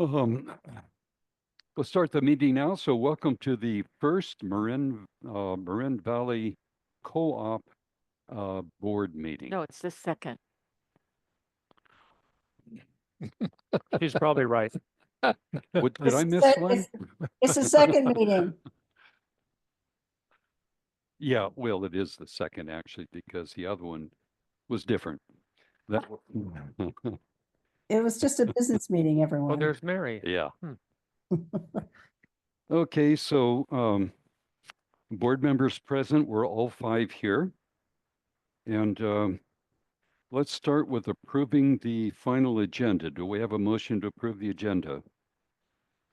Um, we'll start the meeting now. So welcome to the first Marin Valley Co-op board meeting. No, it's the second. She's probably right. Did I miss one? It's the second meeting. Yeah, well, it is the second actually, because the other one was different. That It was just a business meeting, Oh, everyone. there's Mary. yeah. Okay, so board members present, we're all 5 here. And let's start with approving the final agenda. Do we have a motion to approve the agenda?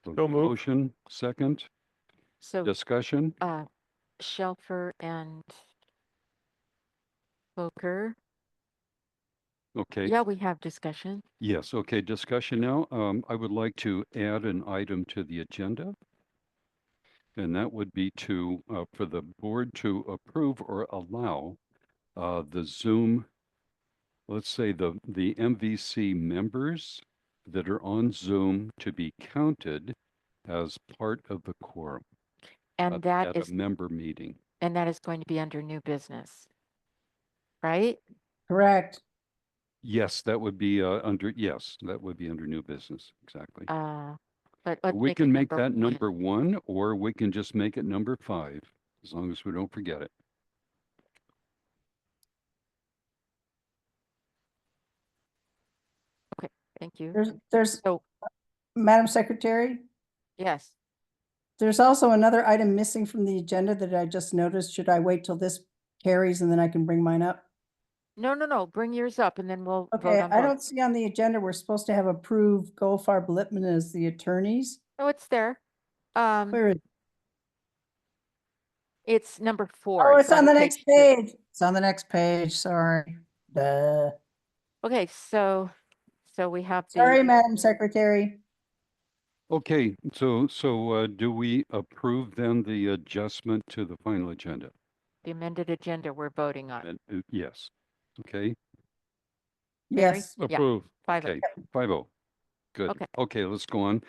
So moved. Motion, second, So, discussion? Shelfer and Booker. Okay, Yeah, we have discussion. yes, okay, discussion now. I would like to add an item to the agenda. And that would be to, for the board to approve or allow the Zoom, let's say the MVC members that are on Zoom to be counted as part of the quorum And that at is a member meeting. going to be under new business. Right? Correct. Yes, that would be yes, that would be under new business, exactly. But let's We make can it make number that one. number 1, or we can just make it number 5, as long as we don't forget it. Thank you. There's, So, Madam Secretary, yes. there's also another item missing from the agenda that I just noticed. Should I wait till this carries and then I can bring mine up? No. Bring yours up and then we'll vote Okay, on I both. don't see on the agenda, we're supposed to have approved Goldfarb Lippman as the attorneys. Oh, it's there. Where is? It's number 4. Oh, it's on the next page 2. page. It's on the next page, sorry. Duh. Okay, so we have Sorry, the Madam Secretary. Okay, so do we approve then the adjustment to the final agenda? amended agenda we're voting on. And, yes, okay, Mary? Yes. Yeah. Approve. 5. okay, 5-0. Good. Okay. Okay, let's go on.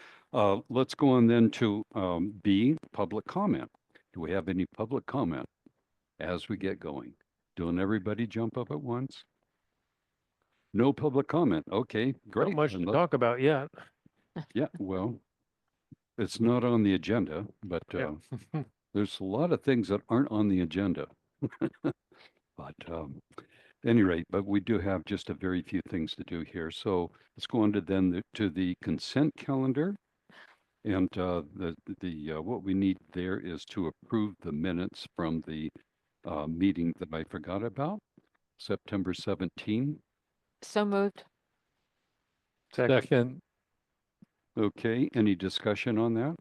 Let's go on then to B, public comment. Do we have any public comment as we get going? Don't everybody jump up at once? No public comment. Okay, great. Not much Then to let- talk about yet. Yeah, well, it's not on the agenda, but Yeah. there's a lot of things that aren't on the agenda. But at any rate, but we do have just a very few things to do here. So let's go on to then to the consent calendar. And what we need there is to approve the minutes from the meeting that I forgot about, September 17. So moved. Second. Okay, any discussion on that?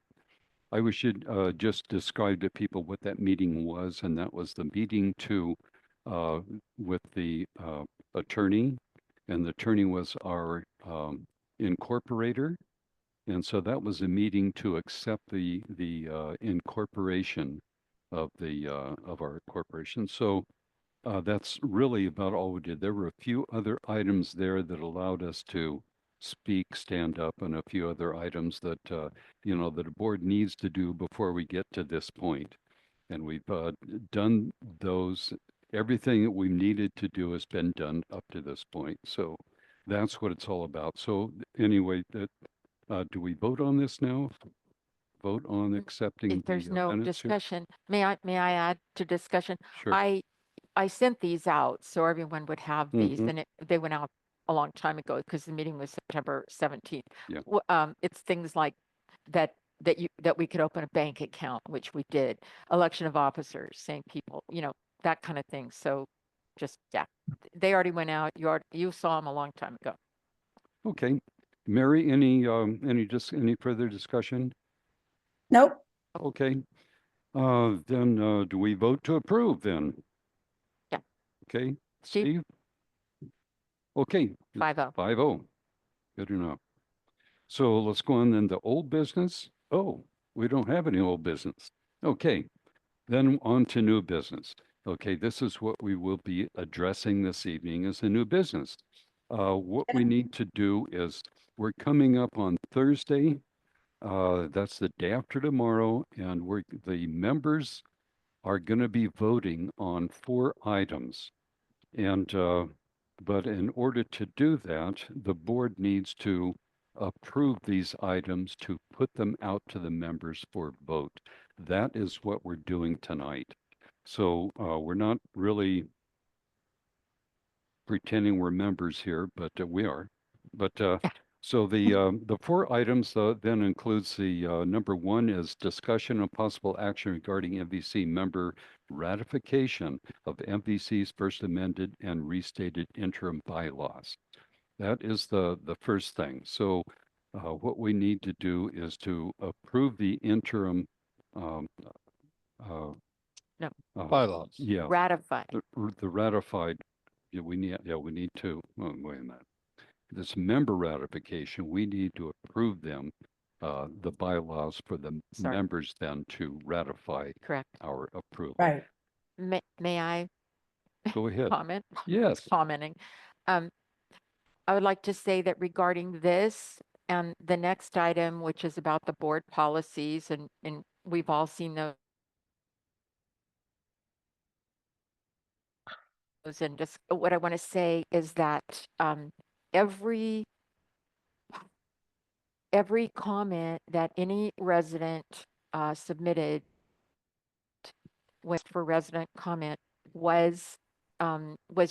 I should just describe to people what that meeting was, and that was the meeting with the attorney, and the attorney was our incorporator, and so that was a meeting to accept the incorporation of our corporation. So that's really about all we did. There were a few other items there that allowed us to speak, stand up, and a few other items that that a board needs to do before we get to this point. And we've done those. Everything that we needed to do has been done up to this point. So that's what it's all about. So anyway, do we vote on this now? Vote on accepting If there's the no minutes here? discussion, may I add to discussion? Sure. I sent these out so everyone would have these, Mhm. and they went out a long time ago because the meeting was September 17th. Yeah. It's things like that we could open a bank account, which we did, election of officers, same people, that kind of thing. So just, yeah, they already went out. You saw them a long time ago. Okay. Mary, any further discussion? Nope. Okay. Then do we vote to approve then? Yeah. Okay. Steve? Okay. 5-0. 5-0. Good enough. So let's go on then to old business. Oh, we don't have any old business. Okay. Then on to new business. Okay, this is what we will be addressing this evening as a new business. What we need to do is, we're coming up on Thursday. That's the day after tomorrow, and the members are going to be voting on 4 items. And, but in order to do that, the board needs to approve these items to put them out to the members for vote. That is what we're doing tonight. So, we're not really pretending we're members here, but we are. But so the 4 items then includes the number 1 is discussion and possible action regarding MVC member ratification of MVC's first amended and restated interim bylaws. That is the first thing. So what we need to do is to approve the interim um, uh, No. Bylaws. Yeah, Ratify. the ratified. We need to, oh, wait a minute. This member ratification, we need to approve them, the bylaws for the Sorry. members then to ratify Correct. our approval. Right. May I Go ahead. comment? Yes. Commenting. I would like to say that regarding this and the next item, which is about the board policies, and we've all seen those. And just what I want to say is that every comment that any resident submitted for resident comment was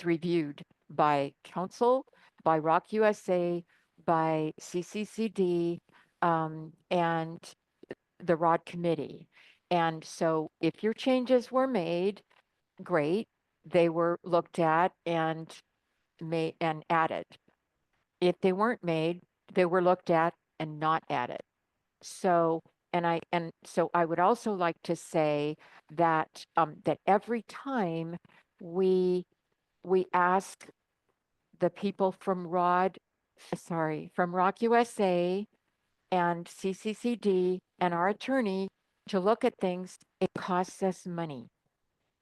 reviewed by council, by Rock USA, by CCCD, and the ROD committee. And so if your changes were made, great, they were looked at and added. If they weren't made, they were looked at and not added. So, so I would also like to say that that every time we ask the people from Rock USA and CCCD and our attorney to look at things, it costs us money.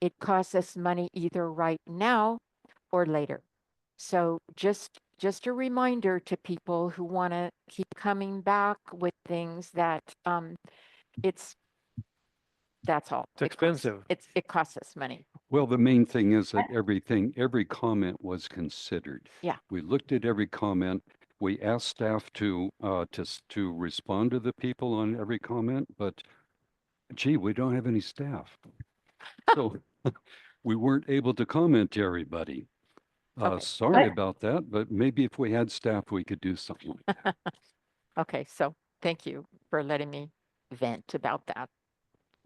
It costs us money either right now or later. So just a reminder to people who want to keep coming back with things that that's all. It's expensive. It costs us money. Well, the main thing is that every comment was considered. Yeah. We looked at every comment. We asked staff to respond to the people on every comment, but gee, we don't have any staff. So we weren't able to comment to everybody. Okay. Sorry about that, but maybe if we had staff, we could do something like that. Okay, so thank you for letting me vent about that.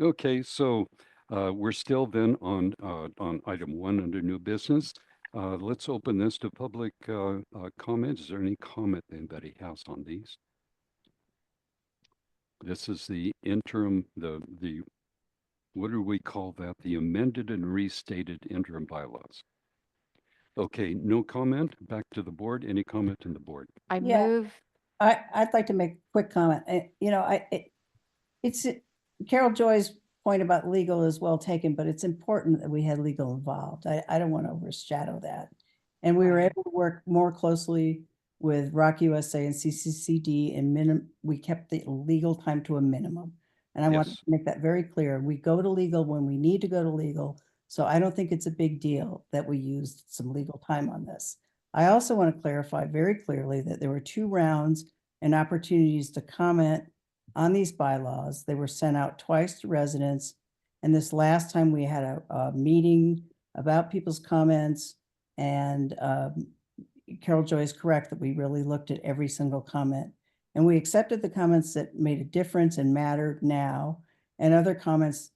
Okay, so we're still then on item 1 under new business. Let's open this to public comment. Is there any comment anybody has on these? This is the interim, the what do we call that? The amended and restated interim bylaws. Okay, no comment. Back to the board. Any comment in the board? I Yeah. move, I'd like to make a quick comment. It's Carol Joy's point about legal is well taken, but it's important that we had legal involved. I don't want to overshadow that. And we were Right. able to work more closely with Rock USA and CCCD, and we kept the legal time to a minimum. And I want to Yes. make that very clear. We go to legal when we need to go to legal. So I don't think it's a big deal that we used some legal time on this. I also want to clarify very clearly that there were 2 rounds and opportunities to comment on these bylaws. They were sent out twice to residents. And this last time we had a meeting about people's comments, and Carol Joy is correct that we really looked at every single comment. And we accepted the comments that made a difference and mattered now, and other comments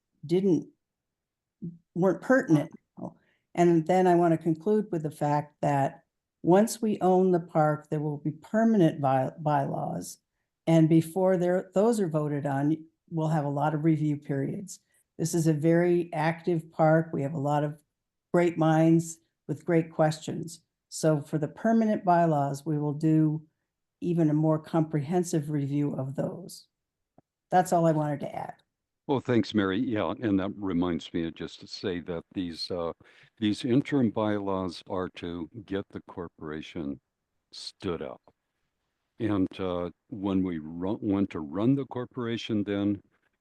weren't pertinent. And then I want to conclude with the fact that once we own the park, there will be permanent bylaws. And before those are voted on, we'll have a lot of review periods. This is a very active park. We have a lot of great minds with great questions. So for the permanent bylaws, we will do even a more comprehensive review of those. That's all I wanted to add. Well, thanks, Mary. Yeah, and that reminds me just to say that these interim bylaws are to get the corporation stood up. And when we want to run the corporation then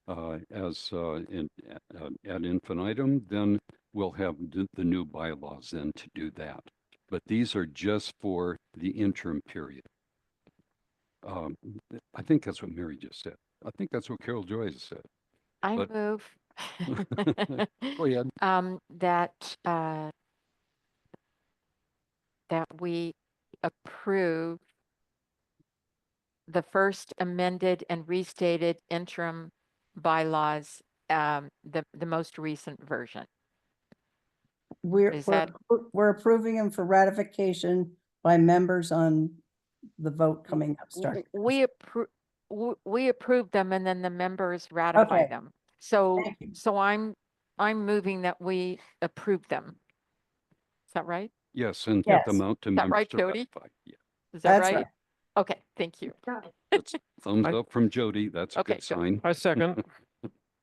ad infinitum, then we'll have the new bylaws then to do that. But these are just for the interim period. I think that's what Mary just said. I think that's what Carol Joy has said. I But- move Go ahead. that we approve the first amended and restated interim bylaws, the most recent version. Is that- We're approving them for ratification by members on the vote coming up starting. We approve them and then the members ratify Okay. them. So, Thank you. so I'm moving that we approve them. Is that right? Yes, and get them Yes. out to Is that members right, to Jody? ratify. Yeah, Is that That's right? right. Okay, thank you. that's thumbs I- up from Jody. That's a Okay, good good. sign. I second.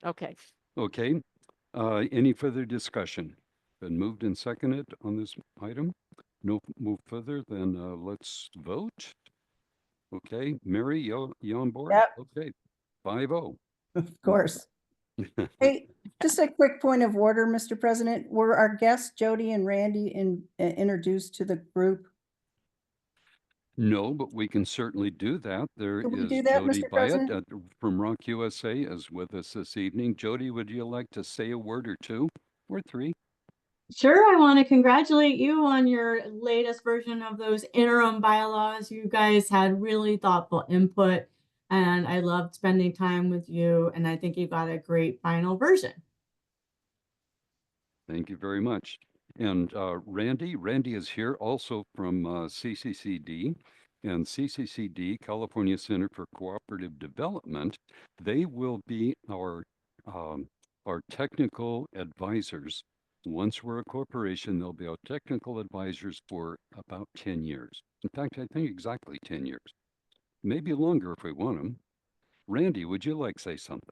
Okay, Okay, any further discussion? Been moved and seconded on this item? No, move further, then let's vote. Okay, Mary, you on board? Yep. Okay, 5-0. Of course. Hey, just a quick point of order, Mr. President. Were our guests Jody and Randy introduced to the group? No, but we can certainly do that. There Can we is do that, Jody Mr. Byatt President? from Rock USA is with us this evening. Jody, would you like to say a word or two or three? Sure, I want to congratulate you on your latest version of those interim bylaws. You guys had really thoughtful input, and I loved spending time with you, and I think you got a great final version. Thank you very much. And Randy is here also from CCCD. And CCCD, California Center for Cooperative Development, they will be our technical advisors. Once we're a corporation, they'll be our technical advisors for about 10 years. In fact, I think exactly 10 years. Maybe longer if we want them. Randy, would you like to say something?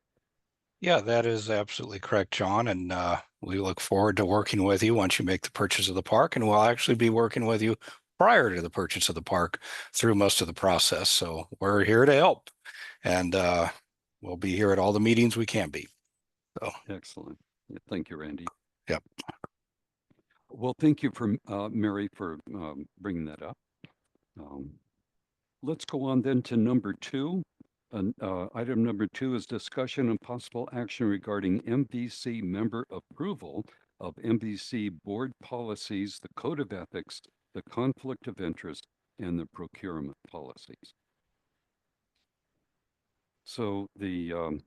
Yeah, that is absolutely correct, John. And we look forward to working with you once you make the purchase of the park. And we'll actually be working with you prior to the purchase of the park through most of the process. So we're here to help. And we'll be here at all the meetings we can be. So Excellent. Yeah, thank you, Randy. Yep. Well, thank you for Mary for bringing that up. Let's go on then to number 2. Item number 2 is discussion and possible action regarding MVC member approval of MVC board policies, the code of ethics, the conflict of interest, and the procurement policies. So the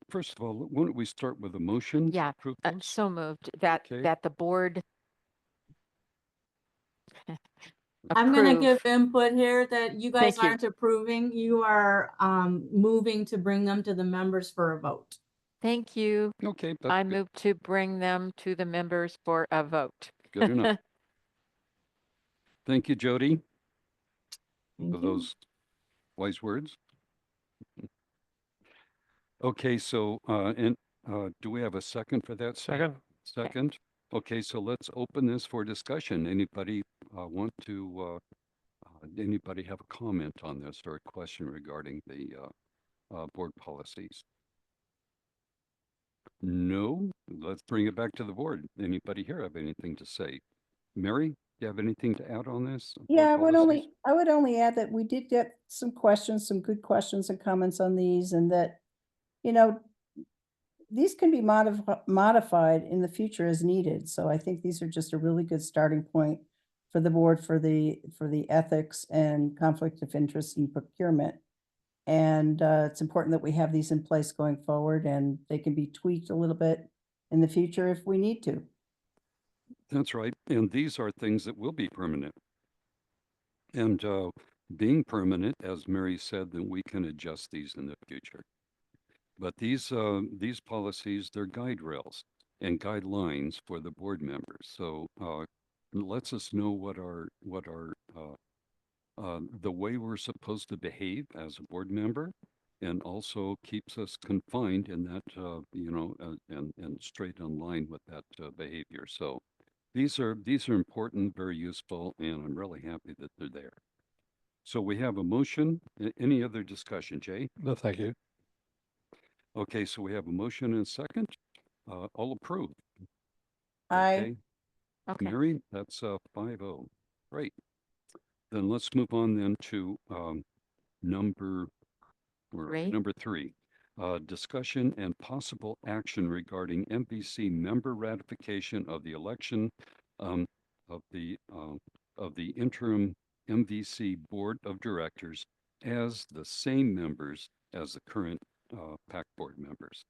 first of all, why don't we start with a motion? to Yeah, approve those? so moved that, Okay. that the board I'm going to give approve. input here that you guys Thank you. aren't approving. You are moving to bring them to the members for a vote. Thank you. Okay, that's I good. move to bring them to the members for a vote. Good enough. Thank you, Jody, Thank for you. those wise words. Okay, so do we have a second for that? Second. Second. Okay, so let's open this for discussion. Anybody want to? Anybody have a comment on this or a question regarding the board policies? No. Let's bring it back to the board. Anybody here have anything to say? Mary, do you have anything to add on this? board Yeah, policies? I would only add that we did get some questions, some good questions and comments on these, and that, you know, these can be modified in the future as needed. So I think these are just a really good starting point for the board for the ethics and conflict of interest and procurement. And it's important that we have these in place going forward, and they can be tweaked a little bit in the future if we need to. That's right. And these are things that will be permanent. And being permanent, as Mary said, then we can adjust these in the future. But these policies, they're guide rails and guidelines for the board members. So it lets us know what our the way we're supposed to behave as a board member, and also keeps us confined in that and straight in line with that behavior. So these are important, very useful, and I'm really happy that they're there. So we have a motion. Any other discussion, Jay? No, thank you. Okay, so we have a motion and a second. All approved. I, Okay, Mary, that's 5-0. Great. Then let's move on then to number Three. number 3. Discussion and possible action regarding MVC member ratification of the election um, of the interim MVC Board of Directors as the same members as the current PAC board members.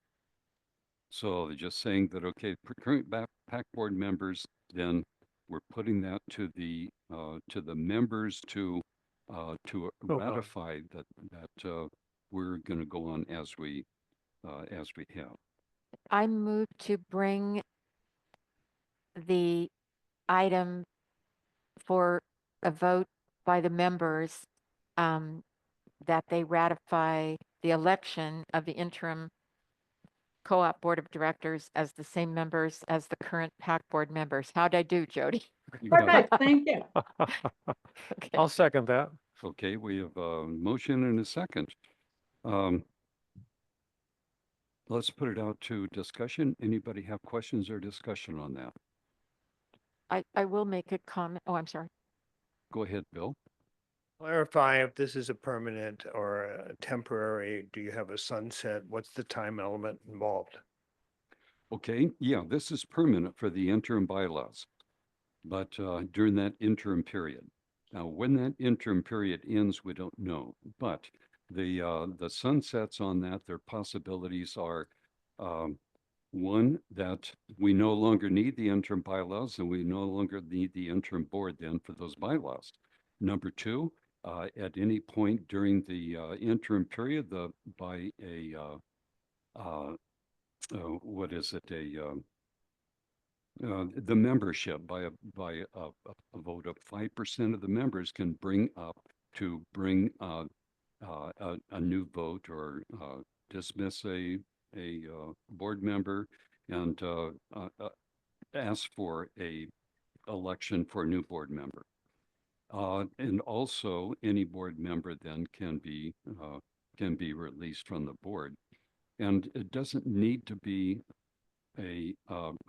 So they're just saying that, okay, for current PAC board members, then we're putting that to the members to on. ratify that we're going to go on as we have. I move to bring the item for a vote by the members that they ratify the election of the interim co-op board of directors as the same members as the current PAC board members. How'd I do, Jody? You got it. Perfect, thank you. Okay. I'll second that. Okay, we have a motion and a second. Let's put it out to discussion. Anybody have questions or discussion on that? I will make a comment. Oh, I'm sorry. Go ahead, Bill. Clarify if this is a permanent or a temporary, do you have a sunset? What's the time element involved? Okay, yeah, this is permanent for the interim bylaws, but during that interim period. Now, when that interim period ends, we don't know, but the sunsets on that, their possibilities are one, that we no longer need the interim bylaws and we no longer need the interim board then for those bylaws. Number two, at any point during the interim period, by a what is it, the membership by a vote of 5% of the members can bring a new vote or dismiss a board member and ask for a election for a new board member. And also any board member then can be released from the board. And it doesn't need to be a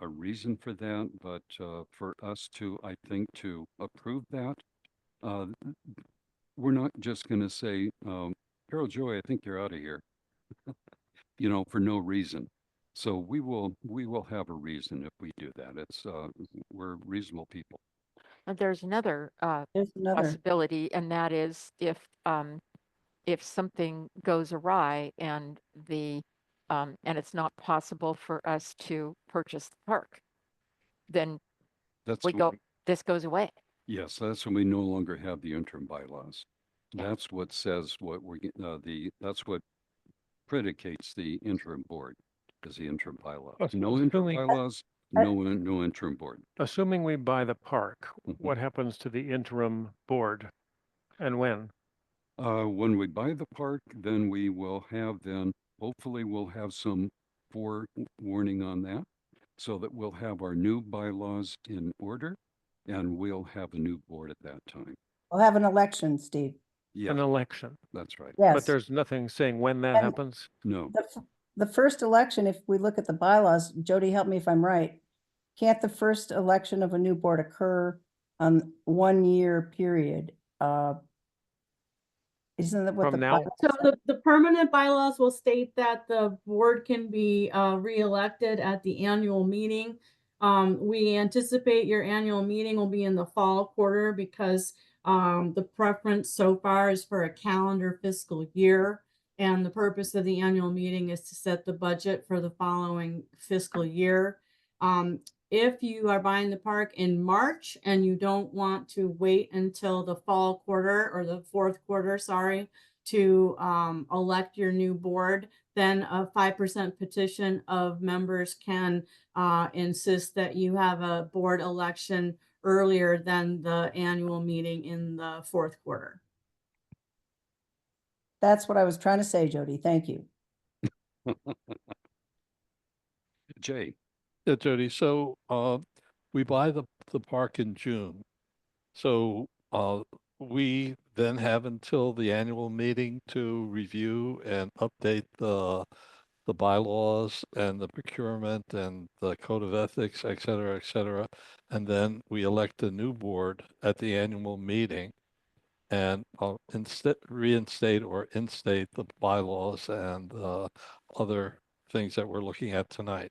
reason for that, but for us to, I think, to approve that, we're not just going to say, Carol Joy, I think you're out of here, you know, for no reason. So we will have a reason if we do that. It's we're reasonable people. There's another there's another, possibility, and that is if something goes awry and and it's not possible for us to purchase the park, then That's we when go, this goes away. Yes, that's when we no longer have the interim bylaws. Yeah. That's what says what we're that's what predicates the interim board is the interim bylaws. No interim Assuming- bylaws, no interim board. Assuming we buy the park, Mhm. what happens to the interim board and when? When we buy the park, then we will have hopefully we'll have some forewarning on that so that we'll have our new bylaws in order and we'll have a new board at that time. we'll have an election, Steve. Yeah, An election, that's right. Yes. but there's nothing saying when that And- happens. No, The first election, if we look at the bylaws, Jody, help me if I'm right. Can't the first election of a new board occur on 1 year period? Isn't that what From the now? bylaws So say? the permanent bylaws will state that the board can be reelected at the annual meeting. We anticipate your annual meeting will be in the fall quarter because the preference so far is for a calendar fiscal year. And the purpose of the annual meeting is to set the budget for the following fiscal year. If you are buying the park in March and you don't want to wait until the fall quarter or the fourth quarter, sorry, to elect your new board, then a 5% petition of members can insist that you have a board election earlier than the annual meeting in the fourth quarter. That's what I was trying to say, Jody. Thank you. Jay. Yeah, Jody, so we buy the park in June. So, we then have until the annual meeting to review and update the bylaws and the procurement and the code of ethics, et cetera, et cetera. And then we elect a new board at the annual meeting and reinstate or instate the bylaws and other things that we're looking at tonight.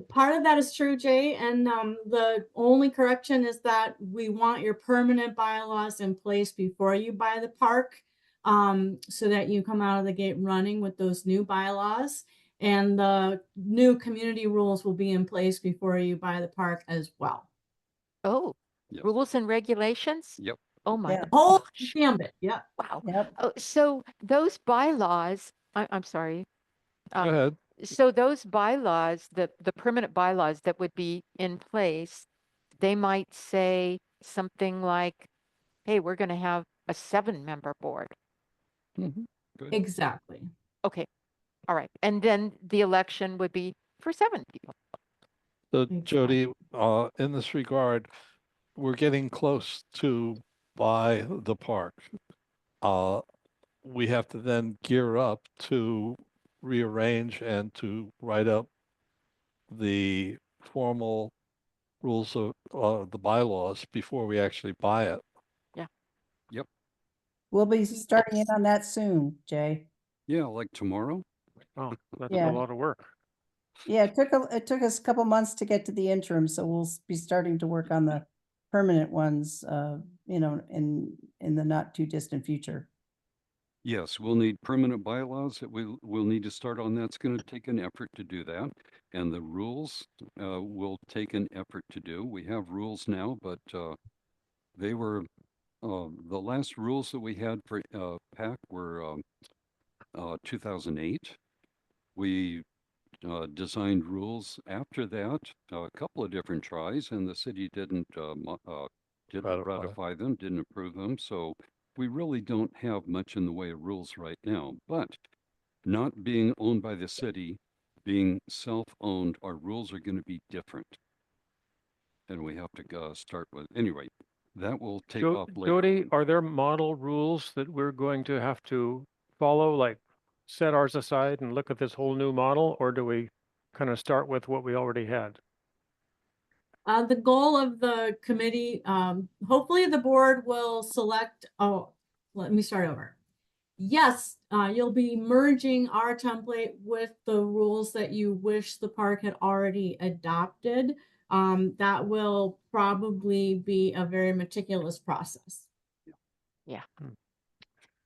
Part of that is true, Jay, and the only correction is that we want your permanent bylaws in place before you buy the park, so that you come out of the gate running with those new bylaws. And the new community rules will be in place before you buy the park as well. Oh, Yep. rules and regulations? Yep. Oh my Yeah. Whole gosh. gambit, yeah. Wow. Yep. Oh, so those bylaws, I'm sorry. Go ahead. So those bylaws, the permanent bylaws that would be in place, they might say something like, hey, we're going to have a 7-member board. Mhm. Good. Exactly. Okay. All right. And then the election would be for 7 people. So Exactly. Jody, in this regard, we're getting close to buy the park. We have to then gear up to rearrange and to write up the formal rules of the bylaws before we actually buy it. We'll be starting in on that soon, Jay. Yeah, like tomorrow. Oh, that's Yeah. a lot of work. Yeah, it took us a couple months to get to the interim, so we'll be starting to work on the permanent ones, you know, in the not too distant future. Yes, we'll need permanent bylaws that we'll need to start on. That's going to take an effort to do that. And the rules will take an effort to do. We have rules now, but they were the last rules that we had for PAC were 2008. We designed rules after that, a couple of different tries, and the city didn't ratify them, didn't approve them. So we really don't have much in the way of rules right now. But not being owned by the city, being self-owned, our rules are going to be different. And we have to start with, anyway, that will take off later. Jody, are there model rules that we're going to have to follow, like set ours aside and look at this whole new model, or do we kind of start with what we already had? The goal of the committee, hopefully the board will select, oh, let me start over. Yes, you'll be merging our template with the rules that you wish the park had already adopted. That will probably be a very meticulous process.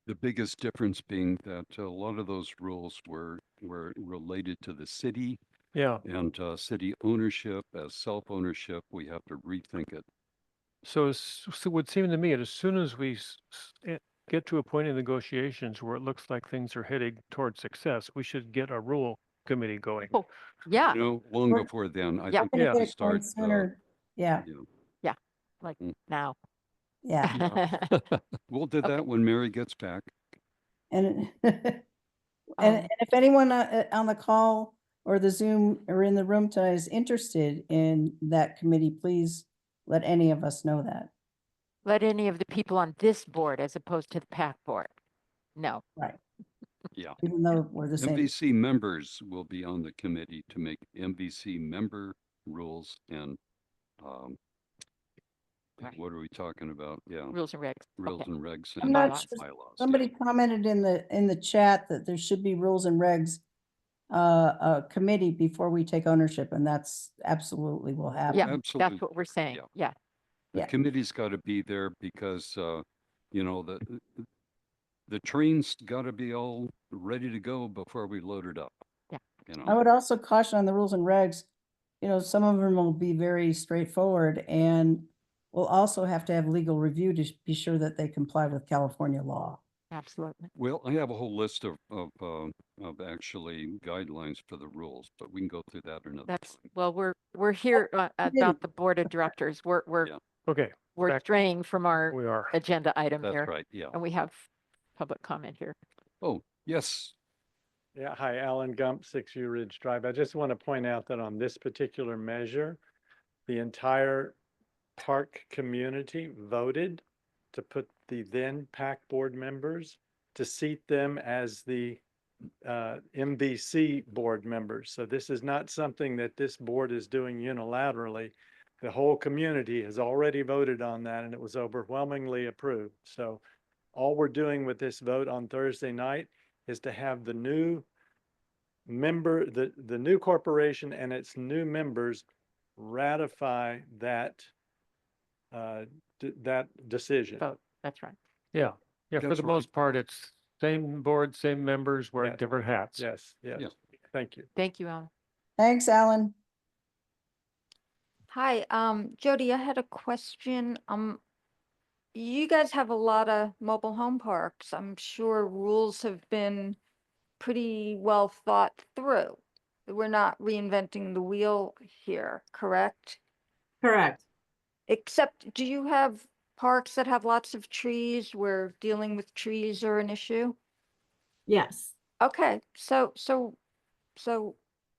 The biggest difference being that a lot of those rules were related to the city Yeah. and city ownership. As self-ownership, we have to rethink it. So it would seem to me that as soon as we get to a point in negotiations where it looks like things are heading towards success, we should get a rule committee going. Oh, yeah. You know, long We're- before then, I Yeah. think Gonna we get have to it going start. sooner. Yeah, You know, Like Mm. now. yeah. we'll do Okay. that when Mary gets back. And Um, and if anyone on the call or the Zoom or in the room tonight is interested in that committee, please let any of us know that. Let any of the people on this board as opposed to the PAC board. No. Right. Yeah. Even though we're the same. MVC members will be on the committee to make MVC member rules and what are we talking about? Yeah, Rules and regs. rules Okay. and regs And and not bylaws. sure- bylaws. Somebody commented in the chat that there should be rules and regs committee before we take ownership, and that's absolutely will happen. Yeah, Absolutely. that's what we're saying. Yeah. Yeah. The Yeah. committee's got to be there because, you know, the train's got to be all ready to go before we load it up. Yeah. You I know, would also caution on the rules and regs, you know, some of them will be very straightforward, and we'll also have to have legal review to be sure that they comply with California law. Absolutely. well, I have a whole list of actually guidelines for the rules, but we can go through that another That's, time. well, we're here about the board of directors. We're Yeah. Okay, we're back- straying from our we are. agenda item That's here. right. Yeah. And we have public comment here. Oh, yes. Yeah, hi, Alan Gump, 6U Ridge Drive. I just want to point out that on this particular measure, the entire park community voted to put the then PAC board members to seat them as the MVC board members. So this is not something that this board is doing unilaterally. The whole community has already voted on that and it was overwhelmingly approved. So all we're doing with this vote on Thursday night is to have the new member, the new corporation and its new members ratify that that decision. Vote, that's right. Yeah, yeah, for That's the right. most part, it's same board, same members, wearing Yes. different hats. Yes, yes. Yeah. Thank you. Thank you, Alan. Thanks, Alan. Hi, Jody, I had a question. You guys have a lot of mobile home parks. I'm sure rules have been pretty well thought through. We're not reinventing the wheel here, correct? Correct. Except, do you have parks that have lots of trees where dealing with trees are an issue? Yes. Okay, so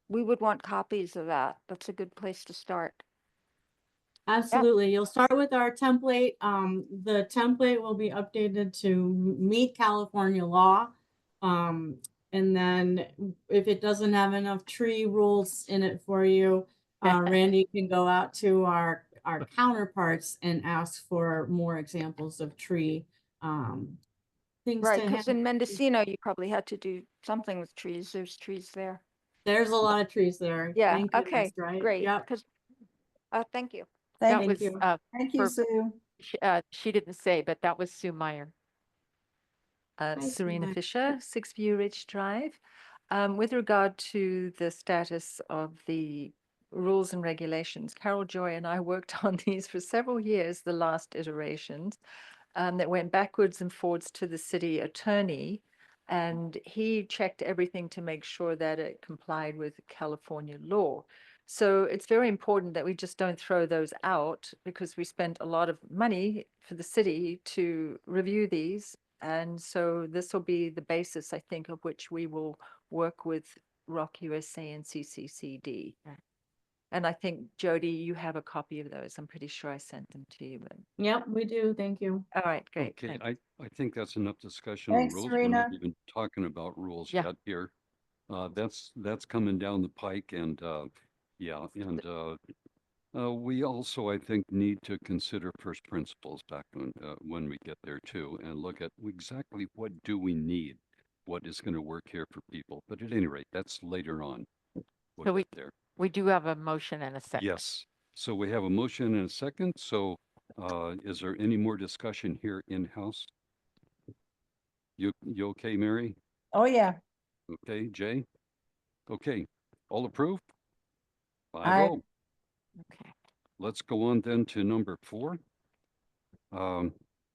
we would want copies of that. That's a good place to start. Absolutely. You'll start with our template. The template will be updated to meet California law. And then if it doesn't have enough tree rules in it for you, Randy can go out to our counterparts and ask for more examples of tree things Right, to because have. in Mendocino, you probably had to do something with trees. There's trees there. There's a lot of trees there. Yeah, Thank okay, goodness, right? great. Yep. Because, thank you. That Thank was, you. Thank you, for- Sue. she didn't say, but that was Sue Meyer. Hi, Serena Sue. Fisher, 6 View Ridge Drive. With regard to the status of the rules and regulations, Carol Joy and I worked on these for several years, the last iterations, that went backwards and forwards to the city attorney. And he checked everything to make sure that it complied with California law. So it's very important that we just don't throw those out because we spent a lot of money for the city to review these. And so this will be the basis, I think, of which we will work with Rock USA and CCCD. Right. And I think, Jody, you have a copy of those. I'm pretty sure I sent them to you. But... Yep, we do. Thank you. All right, great. Okay, thanks. I think that's enough discussion on Thanks, rules. We're not Serena. even talking about rules Yeah. yet here. That's coming down the pike and, yeah, and, we also, I think, need to consider first principles back when we get there too, and look at exactly what do we need? What is going to work here for people? But at any rate, that's later on. We'll So get there. We do have a motion and a second. Yes. So we have a motion and a second. So, is there any more discussion here in-house? You okay, Mary? Oh, yeah. Okay, Jay? Okay, all approved? Aye. 5-0. Okay. Let's go on then to number 4.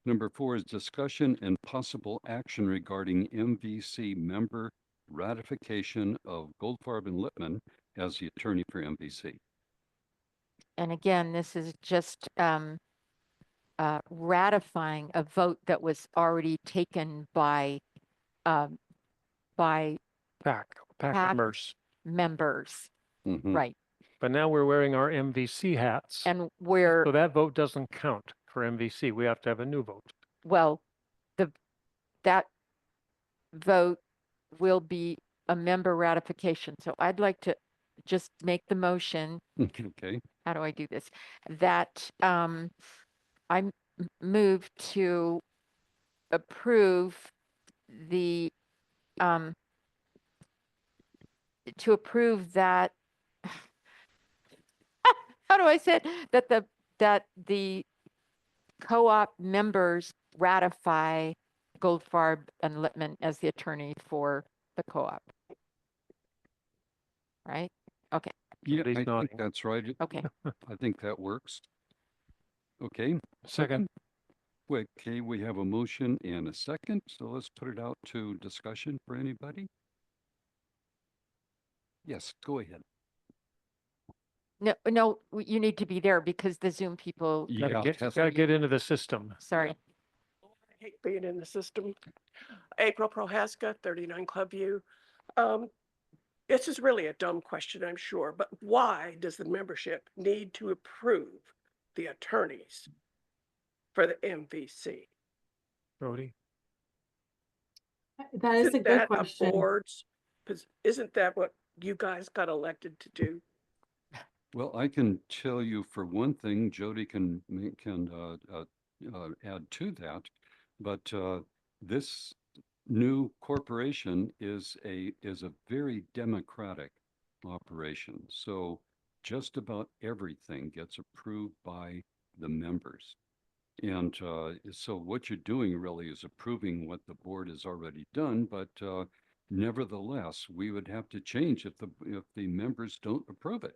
Number 4 is discussion and possible action regarding MVC member ratification of Goldfarb and Lippman as the attorney for MVC. And again, this is just ratifying a vote that was already taken by PAC PAC. members. members, Mhm. right? But now we're wearing our MVC hats. And where, So that vote doesn't count for MVC. We have to have a new vote. well, that vote will be a member ratification. So I'd like to just make the motion. Okay, How do I do this? That move to approve the that how do I say it? That the co-op members ratify Goldfarb and Lippman as the attorney for the co-op. Right? Okay, yeah, Somebody's I think nodding. that's right. okay. I think that works. Okay. Second. Okay, we have a motion and a second, so let's put it out to discussion for anybody. Yes, go ahead. No, you need to be there because the Zoom people, Gotta get into the system. sorry. I hate being in the system. April Prohaska, 39 Club View. this is really a dumb question, I'm sure, but why does the membership need to approve the attorneys for the MVC? Jody? That is a Isn't good that a question. board's, isn't that what you guys got elected to do? Well, I can tell you for one thing, Jody can add to that, but this new corporation is a very democratic operation. So just about everything gets approved by the members. And so what you're doing really is approving what the board has already done, but nevertheless, we would have to change if the members don't approve it.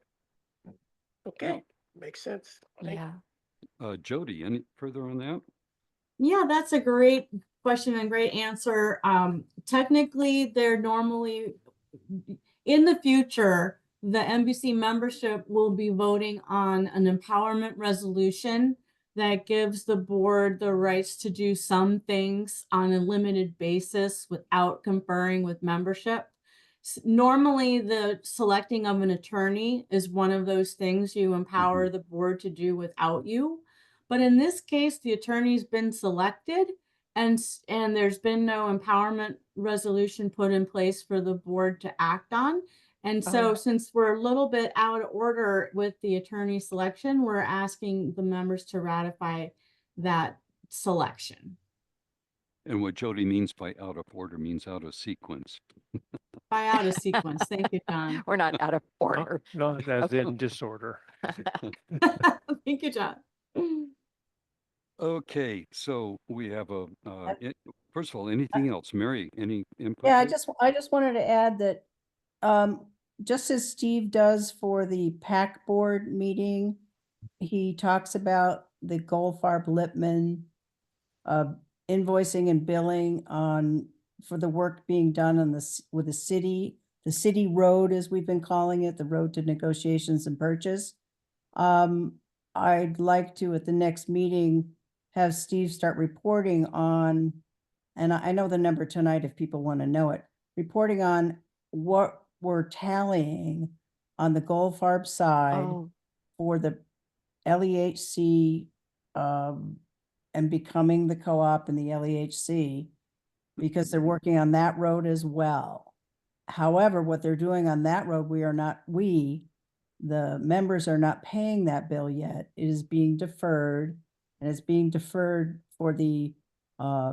Okay, makes sense. Thank you. Yeah. Jody, any further on that? Yeah, that's a great question and great answer. Technically, they're normally in the future, the MVC membership will be voting on an empowerment resolution that gives the board the rights to do some things on a limited basis without conferring with membership. Normally, the selecting of an attorney is one of those things you empower the board to do without you. But in this case, the attorney's been selected and there's been no empowerment resolution put in place for the board to act on. And so Oh. since we're a little bit out of order with the attorney selection, we're asking the members to ratify that selection. And what Jody means by out of order means out of sequence. By out of sequence. Thank you, John. We're not out of order. Not as Okay. in disorder. Thank you, John. Okay, so we have first of all, anything else? Mary, any input? Yeah, here? I just wanted to add that, just as Steve does for the PAC board meeting, he talks about the Goldfarb Lippman invoicing and billing for the work being done on with the city road, as we've been calling it, the road to negotiations and purchase. I'd like to, at the next meeting, have Steve start reporting on, and I know the number tonight if people want to know it, reporting on what we're tallying on the Goldfarb side Oh, for the LEHC and becoming the co-op in the LEHC, because they're working on that road as well. However, what they're doing on that road, the members are not paying that bill yet. It is being deferred, and it's being deferred for the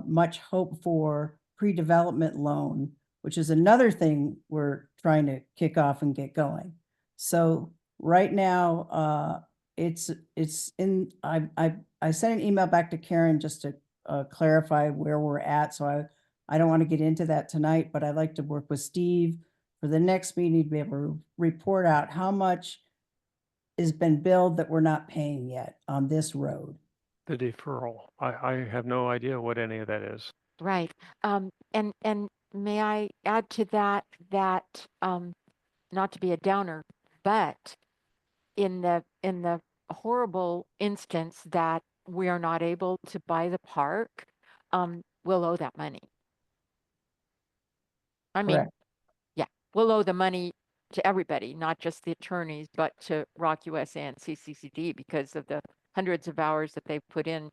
much hoped for pre-development loan, which is another thing we're trying to kick off and get going. So right now, I sent an email back to Karen just to clarify where we're at. So I don't want to get into that tonight, but I'd like to work with Steve for the next meeting to be able to report out how much has been billed that we're not paying yet on this road. The deferral. I have no idea what any of that is. right. And may I add to that, not to be a downer, but in the horrible instance that we are not able to buy the park, we'll owe that money. I mean, Correct. yeah, we'll owe the money to everybody, not just the attorneys, but to Rock USA and CCCD because of the hundreds of hours that they've put in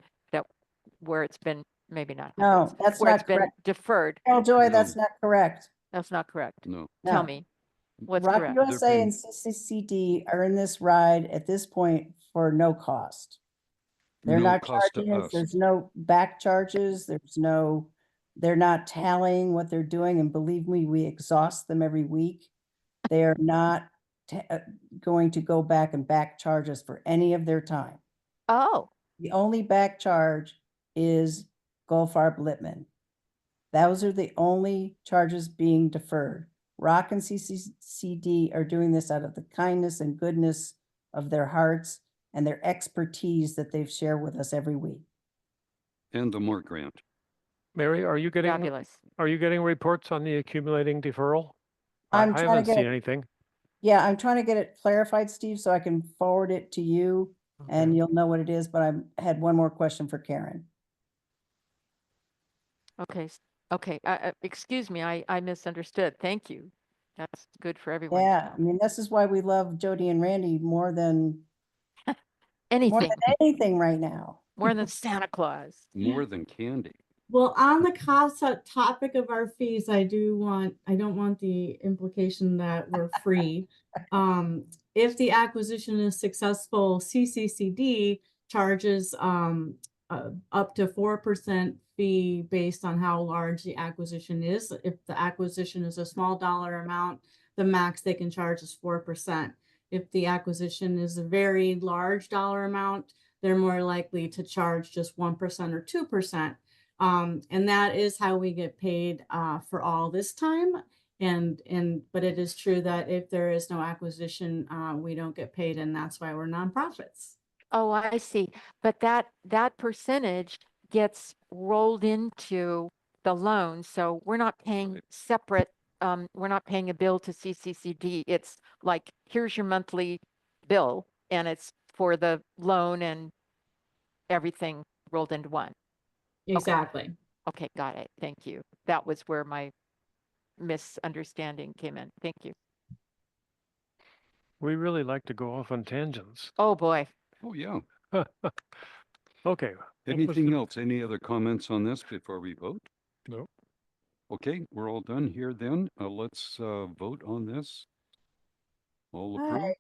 where it's been, maybe not No, hundreds, that's where not it's been correct. deferred. Carol Joy, No. that's not correct. That's not correct. No. Tell No. me, what's Rock correct? USA being- and CCCD are in this ride at this point for no cost. They're No not cost to charging us, us. there's no back charges, they're not tallying what they're doing, and believe me, we exhaust them every week. They're not going to go back and back charge us for any of their time. Oh, The only back charge is Goldfarb Lippman. Those are the only charges being deferred. Rock and CCCD are doing this out of the kindness and goodness of their hearts and their expertise that they've shared with us every week. And the Moore grant. Mary, are you getting fabulous. reports on the accumulating deferral? I'm I trying to haven't get seen it- anything. Yeah, I'm trying to get it clarified, Steve, so I can forward it to you and Okay. you'll know what it is, but I had one more question for Karen. Okay, okay, excuse me, I misunderstood. Thank you. That's good for everyone. Yeah, I mean, this is why we love Jody and Randy more than Anything, anything right now. more than Santa Claus. More than candy. Well, on the cost topic of our fees, I don't want the implication that we're free. If the acquisition is successful, CCCD charges up to 4% fee based on how large the acquisition is. If the acquisition is a small dollar amount, the max they can charge is 4%. If the acquisition is a very large dollar amount, they're more likely to charge just 1% or 2%. And that is how we get paid for all this time. But it is true that if there is no acquisition, we don't get paid, and that's why we're nonprofits. Oh, I see. But that percentage gets rolled into the loan. So we're not paying separate, we're not paying a bill to CCCD. It's like, here's your monthly bill, and it's for the loan and everything rolled into one. Exactly. Okay, got it. Thank you. That was where my misunderstanding came in. Thank you. We really like to go off on tangents. Oh, boy. Oh, yeah. Okay. what was Anything the- else? Any other comments on this before we vote? No. Okay, we're all done here then. Let's vote on this. All Aye. approved?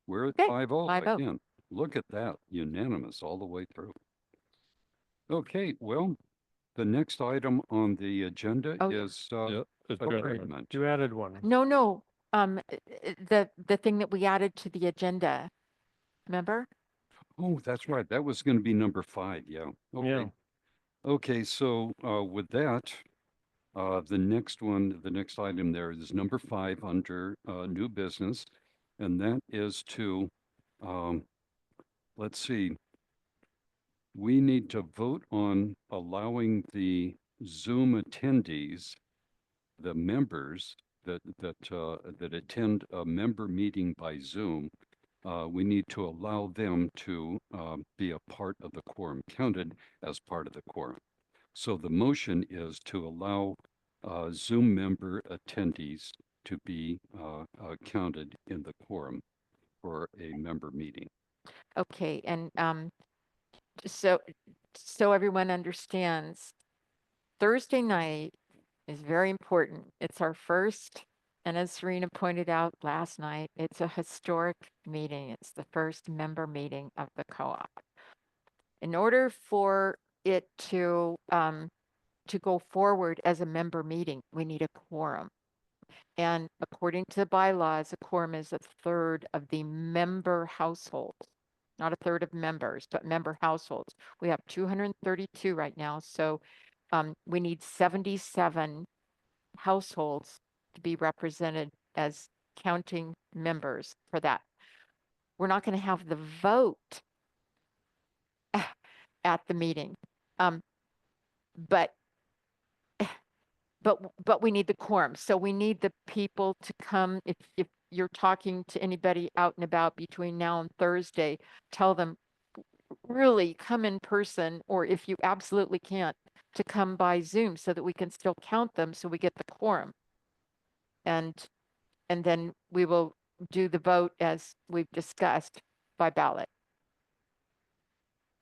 We're at Okay, 5-0 5-0. again. Look at that, unanimous all the way through. Okay, well, the next item on the agenda Oh, is Yeah. agreement. You added one. No. The thing that we added to the agenda, remember? Oh, that's right. That was going to be number 5. Yeah. Okay. Yeah. Okay. So with that, the next item there is number 5 under new business, and that is to, let's see, we need to vote on allowing the Zoom attendees, the members that attend a member meeting by Zoom. We need to allow them to be a part of the quorum, counted as part of the quorum. So the motion is to allow Zoom member attendees to be counted in the quorum for a member meeting. Okay, and so everyone understands, Thursday night is very important. It's our first, and as Serena pointed out last night, it's a historic meeting. It's the first member meeting of the co-op. In order for it to go forward as a member meeting, we need a quorum. And according to the bylaws, a quorum is a third of the member households, not a third of members, but member households. We have 232 right now, so we need 77 households to be represented as counting members for that. We're not going to have the vote at the meeting, but we need the quorum. So we need the people to come. If you're talking to anybody out and about between now and Thursday, tell them really come in person, or if you absolutely can't, to come by Zoom so that we can still count them so we get the quorum. And then we will do the vote as we've discussed by ballot.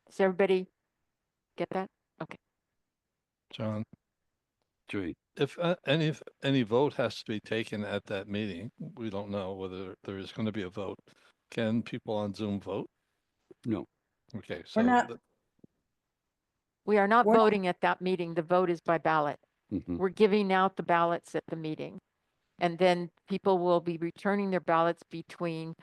Does everybody get that? Okay. John, Joey, if any vote has to be taken at that meeting, we don't know whether there is going to be a vote. Can people on Zoom vote? no. Okay, so not- We are not We're not- voting at that meeting. The vote is by ballot. Mhm. We're giving out the ballots at the meeting. And then people will be returning their ballots between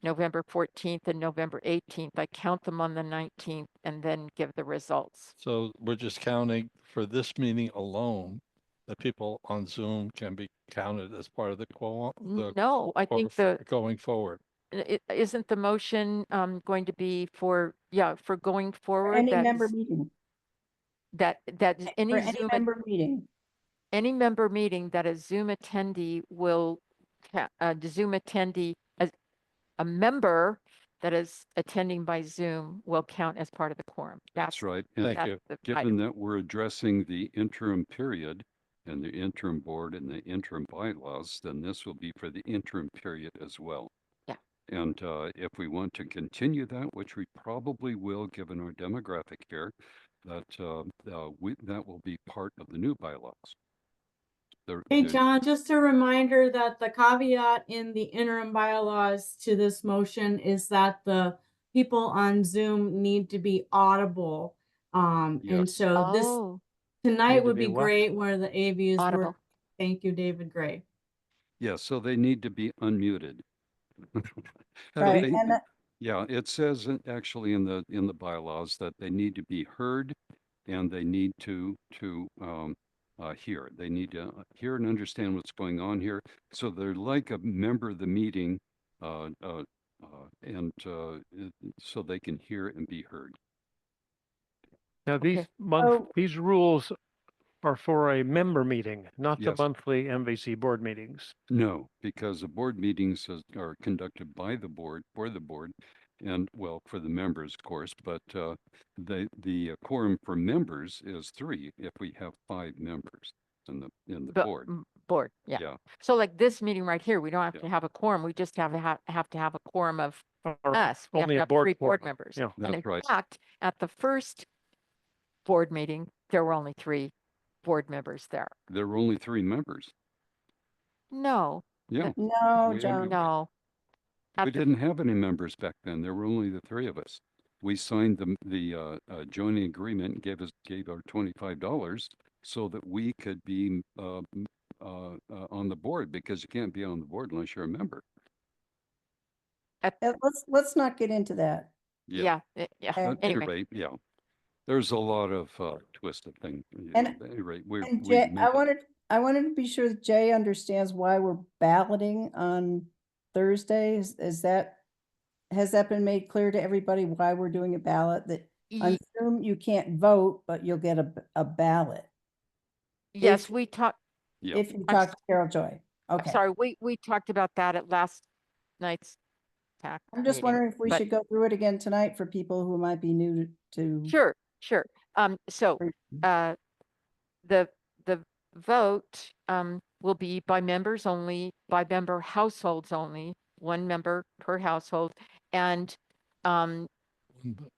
November 14th and November 18th. I count them on the 19th and then give the results. So we're just counting for this meeting alone, that people on Zoom can be counted as part of the quorum? No, I think Going forward. isn't the motion going to be for going forward? Any that member is- meeting, that for any any Zoom member meeting. any member meeting that a Zoom attendee will, the Zoom attendee, as a member that is attending by Zoom will count as part of the quorum. That's right. And Thank that's you. the given item. that we're addressing the interim period and the interim board and the interim bylaws, then this will be for the interim period as well. Yeah. And if we want to continue that, which we probably will, given our demographic here, that that will be part of the new bylaws. Hey, John, just a reminder that the caveat in the interim bylaws to this motion is that the people on Zoom need to be audible. And Yes. so this Oh, tonight Need to would be be what? great where the AV is audible. working. Thank you, David Gray. Yeah, so they need to be unmuted. Right, They- and Yeah, it says actually in the bylaws that they need to be heard and they need to hear. They need to hear and understand what's going on here. So they're like a member of the meeting, and so they can hear and be heard. Now, Okay. these rules are for a member meeting, not the Yes. monthly MVC board meetings. No, because the board meetings are conducted by the board, for the board, and well, for the members, of course, but the quorum for members is 3 if we have 5 members in the board. Board, yeah. Yeah, So like this meeting right here, we don't have Yeah. to have a quorum. We just have to have a quorum of Or us. We have only to a have board 3 board quorum. members. Yeah. And in That's right. fact, at the first board meeting, there were only 3 board members there. there were only 3 members. No, Yeah, no, we had- John, no. we At the- didn't have any members back then. There were only the 3 of us. We signed the joining agreement and gave our $25 so that we could be on the board, because you can't be on the board unless you're a member. let's not get into that. Yeah, yeah. Okay. At any Anyway, rate, yeah. There's a lot of twisted thing. And- At any rate, we And we Jay, made it. I wanted to be sure that Jay understands why we're balloting on Thursday. Has that been made clear to everybody why we're doing a ballot? That on Ye- Zoom, you can't vote, but you'll get a ballot yes, if- we talked, Yeah, if you I'm talk to Carol Joy. I'm Okay. sorry, we talked about that at last night's TAC I'm just meeting, wondering if we but- should go through it again tonight for people who might be new to. Sure, sure. So, the vote, will be by members only, by member households only, 1 member per household. And,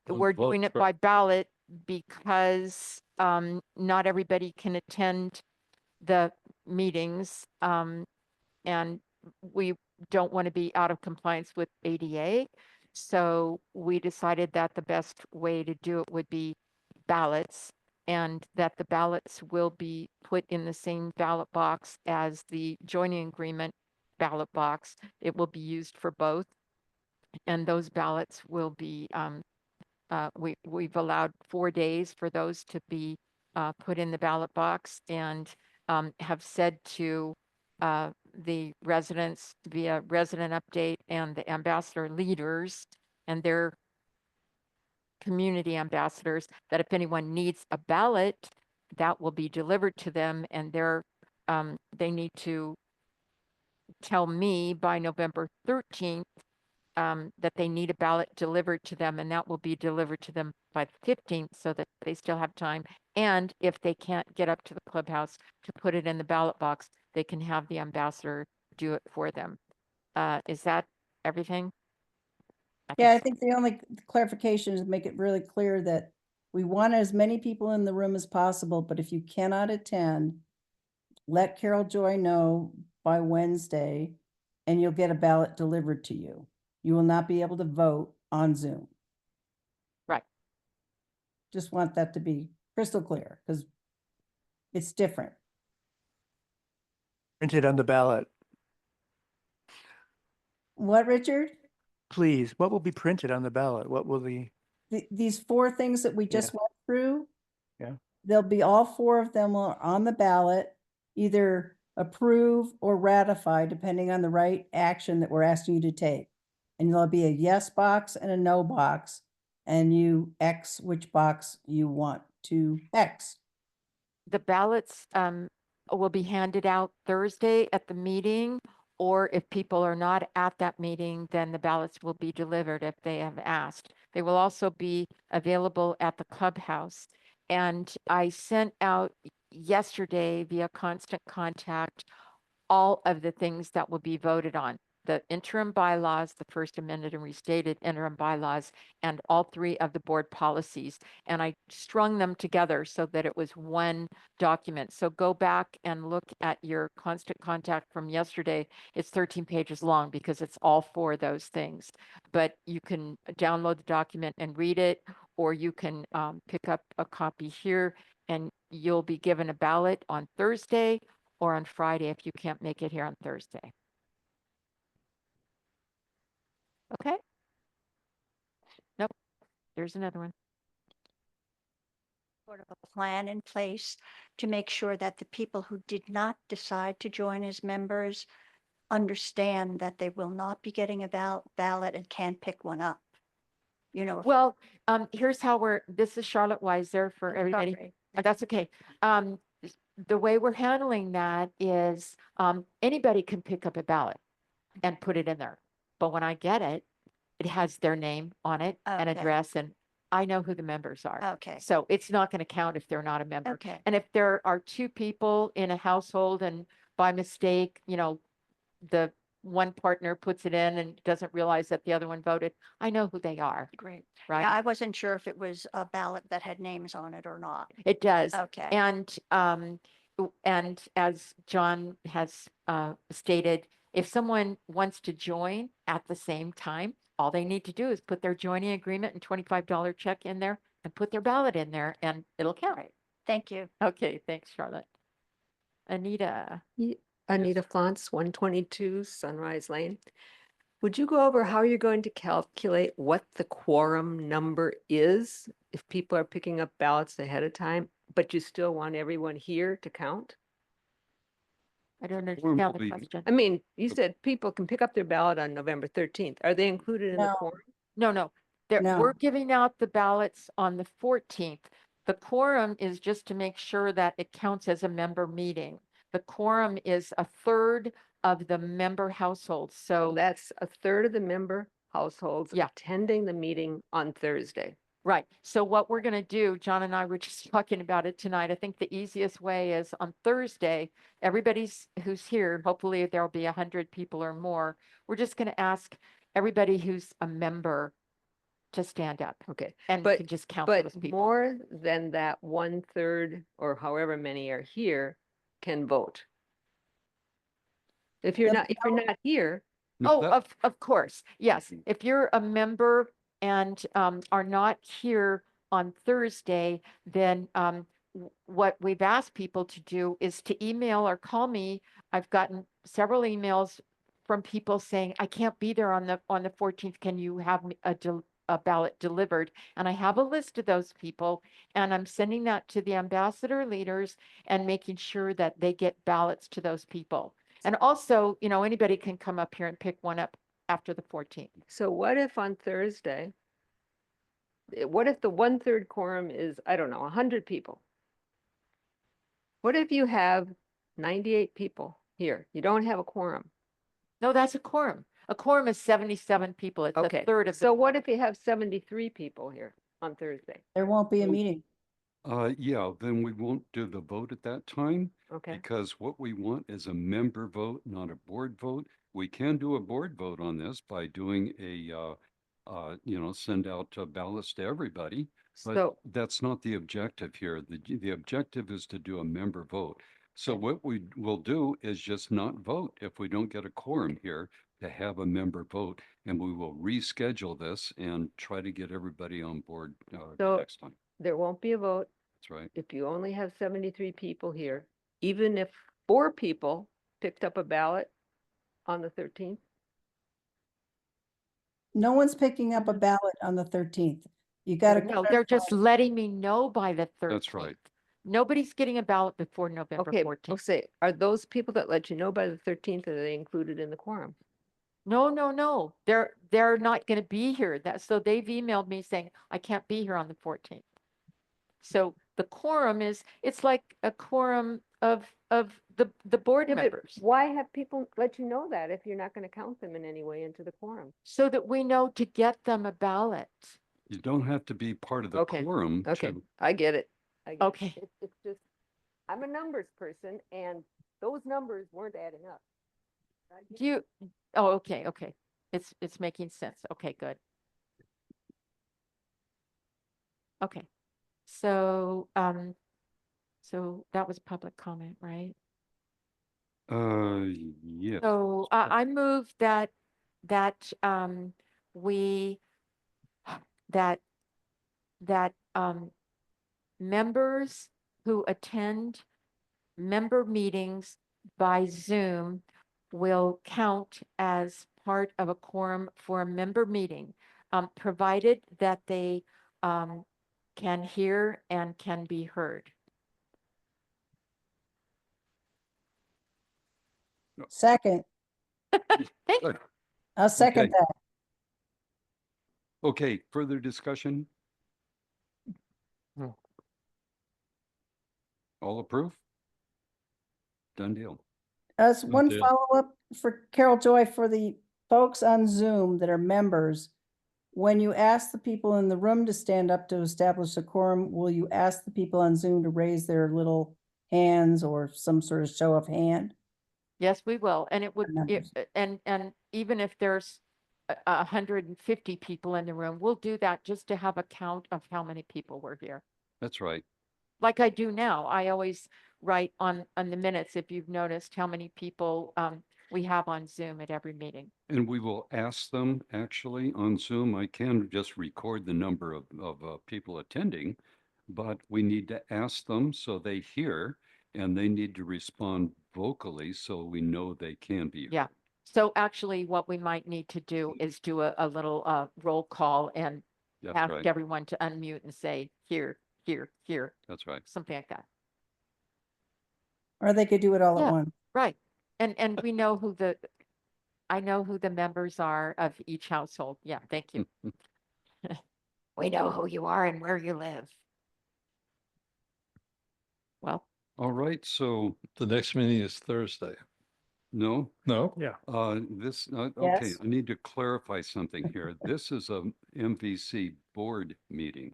we're doing it by ballot because, not everybody can attend the meetings. And we don't want to be out of compliance with ADA. So we decided that the best way to do it would be ballots, and that the ballots will be put in the same ballot box as the joining agreement ballot box. It will be used for both. And those ballots will be, we've allowed 4 days for those to be put in the ballot box, and have said to the residents via resident update and the ambassador leaders and their community ambassadors that if anyone needs a ballot, that will be delivered to them, and they need to tell me by November 13th that they need a ballot delivered to them, and that will be delivered to them by the 15th so that they still have time. And if they can't get up to the clubhouse to put it in the ballot box, they can have the ambassador do it for them. Is that everything? Yeah, I think the only clarification is to make it really clear that we want as many people in the room as possible, but if you cannot attend, let Carol Joy know by Wednesday, and you'll get a ballot delivered to you. You will not be able to vote on Zoom. Right. Just want that to be crystal clear, because it's different. Printed on the ballot, What, Richard? please. What will be printed on the ballot? What will These 4 things that we Yeah. just went through. Yeah. There'll be all 4 of them are on the ballot, either approve or ratify, depending on the right action that we're asking you to take. And there'll be a yes box and a no box, and you X which box you want to X. The ballots will be handed out Thursday at the meeting, or if people are not at that meeting, then the ballots will be delivered if they have asked. They will also be available at the clubhouse. And I sent out yesterday via constant contact all of the things that will be voted on. The interim bylaws, the first amended and restated interim bylaws, and all three of the board policies. And I strung them together so that it was one document. So go back and look at your constant contact from yesterday. It's 13 pages long because it's all four of those things. But you can download the document and read it, or you can pick up a copy here, and you'll be given a ballot on Thursday or on Friday if you can't make it here on Thursday. Okay? Nope. There's another one. Sort of a plan in place to make sure that the people who did not decide to join as members understand that they will not be getting a ballot and can pick one up. You know, Well, here's how this is Charlotte Weiser for everybody. sorry. That's okay. The way we're handling that is anybody can pick up a ballot and put it in there. But when I get it, it has their name on it and Okay. address, and I know who the members are. Okay. So it's not going to count if they're not a member. Okay. And if there are two people in a household and by mistake, the one partner puts it in and doesn't realize that the other one voted, I know who they are, Great. right? Yeah, I wasn't sure if it was a ballot that had names on it or not. It does. Okay. And as John has stated, if someone wants to join at the same time, all they need to do is put their joining agreement and $25 check in there and put their ballot in there, and it'll count. Right. Thank you. Okay, thanks, Charlotte. Anita. Anita Flantz, 122 Sunrise Lane. Would you go over how you're going to calculate what the quorum number is if people are picking up ballots ahead of time, but you still want everyone here to count? I don't Quorum understand will the be- question. I mean, you said people can pick up their ballot on November 13th. Are they included in the No. quorum? No. We're No. giving out the ballots on the 14th. The quorum is just to make sure that it counts as a member meeting. The quorum is a third of the member households. So So, that's a third of the member households Yeah. attending the meeting on Thursday. right. So what we're going to do, John and I were just talking about it tonight. I think the easiest way is on Thursday, who's here, hopefully there'll be 100 people or more. We're just going to ask everybody who's a member to stand up, Okay. and we But- can just count But those people. more than that 1/3 or however many are here can vote. If you're not here, No, Oh, that- of course, yes. If you're a member and are not here on Thursday, then what we've asked people to do is to email or call me. I've gotten several emails from people saying, I can't be there on the 14th. Can you have me a ballot delivered? And I have a list of those people, and I'm sending that to the ambassador leaders and making sure that they get ballots to those people. And also, anybody can come up here and pick one up after the 14th. so what if on Thursday, what if the 1/3 quorum is, I don't know, 100 people? What if you have 98 people here? You don't have a quorum. No, that's a quorum. A quorum is 77 people. It's Okay, a third of so what if you have 73 people here on Thursday? There won't be a So- meeting. Yeah, then we won't do the vote at that time. Okay, Because what we want is a member vote, not a board vote. We can do a board vote on this by doing send out ballots to everybody. But so, that's not the objective here. The objective is to do a member vote. So what we will do is just not vote if we don't get a quorum here to have a member vote. And we will reschedule this and try to get everybody on board So- next time. there won't be a vote That's right. if you only have 73 people here, even if 4 people picked up a ballot on the 13th? No one's picking up a ballot on the 13th. You got to. No, they're just letting me know by the 13th. That's right. Nobody's getting a ballot before November Okay, 14th. I'll say, are those people that let you know by the 13th, are they included in the quorum? No. They're not going to be here. So they've emailed me saying, I can't be here on the 14th. So the quorum it's like a quorum of the board Yeah, but members, why have people let you know that if you're not going to count them in any way into the quorum? so that we know to get them a ballot. You don't have to be part of the Okay, quorum Okay, to I get it. I get it. Okay. It's just, I'm a numbers person and those numbers weren't adding up. Do you, oh, okay, okay. It's making sense. Okay, good. Okay. So, so that was public comment, right? Yes. So I move that, we, that, members who attend member meetings by Zoom will count as part of a quorum for a member meeting, provided that they, can hear and can be heard. Second, Thank Good. I'll second Okay. that. Okay, further discussion? No. All approve? Done deal. As one deal. follow-up for Carol Joy, for the folks on Zoom that are members, when you ask the people in the room to stand up to establish a quorum, will you ask the people on Zoom to raise their little hands or some sort of show of hand? Yes, we will. And it would, members. and even if there's 150 people in the room, we'll do that just to have a count of how many people were here. That's right. Like I do now, I always write on the minutes, if you've noticed, how many people we have on Zoom at every meeting. And we will ask them actually on Zoom. I can just record the number of people attending, but we need to ask them so they hear, and they need to respond vocally so we know they can be heard. Yeah. So actually what we might need to do is do a little roll call and That's ask right. everyone to unmute and say, here, here, here, That's right. something like that. Or they could do it all at Yeah. once. Right. And we know who I know who the members are of each household. Yeah, thank you. We know who you are and where you live. Well, All right, so The next meeting is Thursday. no, No? Yeah. okay, Yes. I need to clarify something here. This is a MVC board meeting.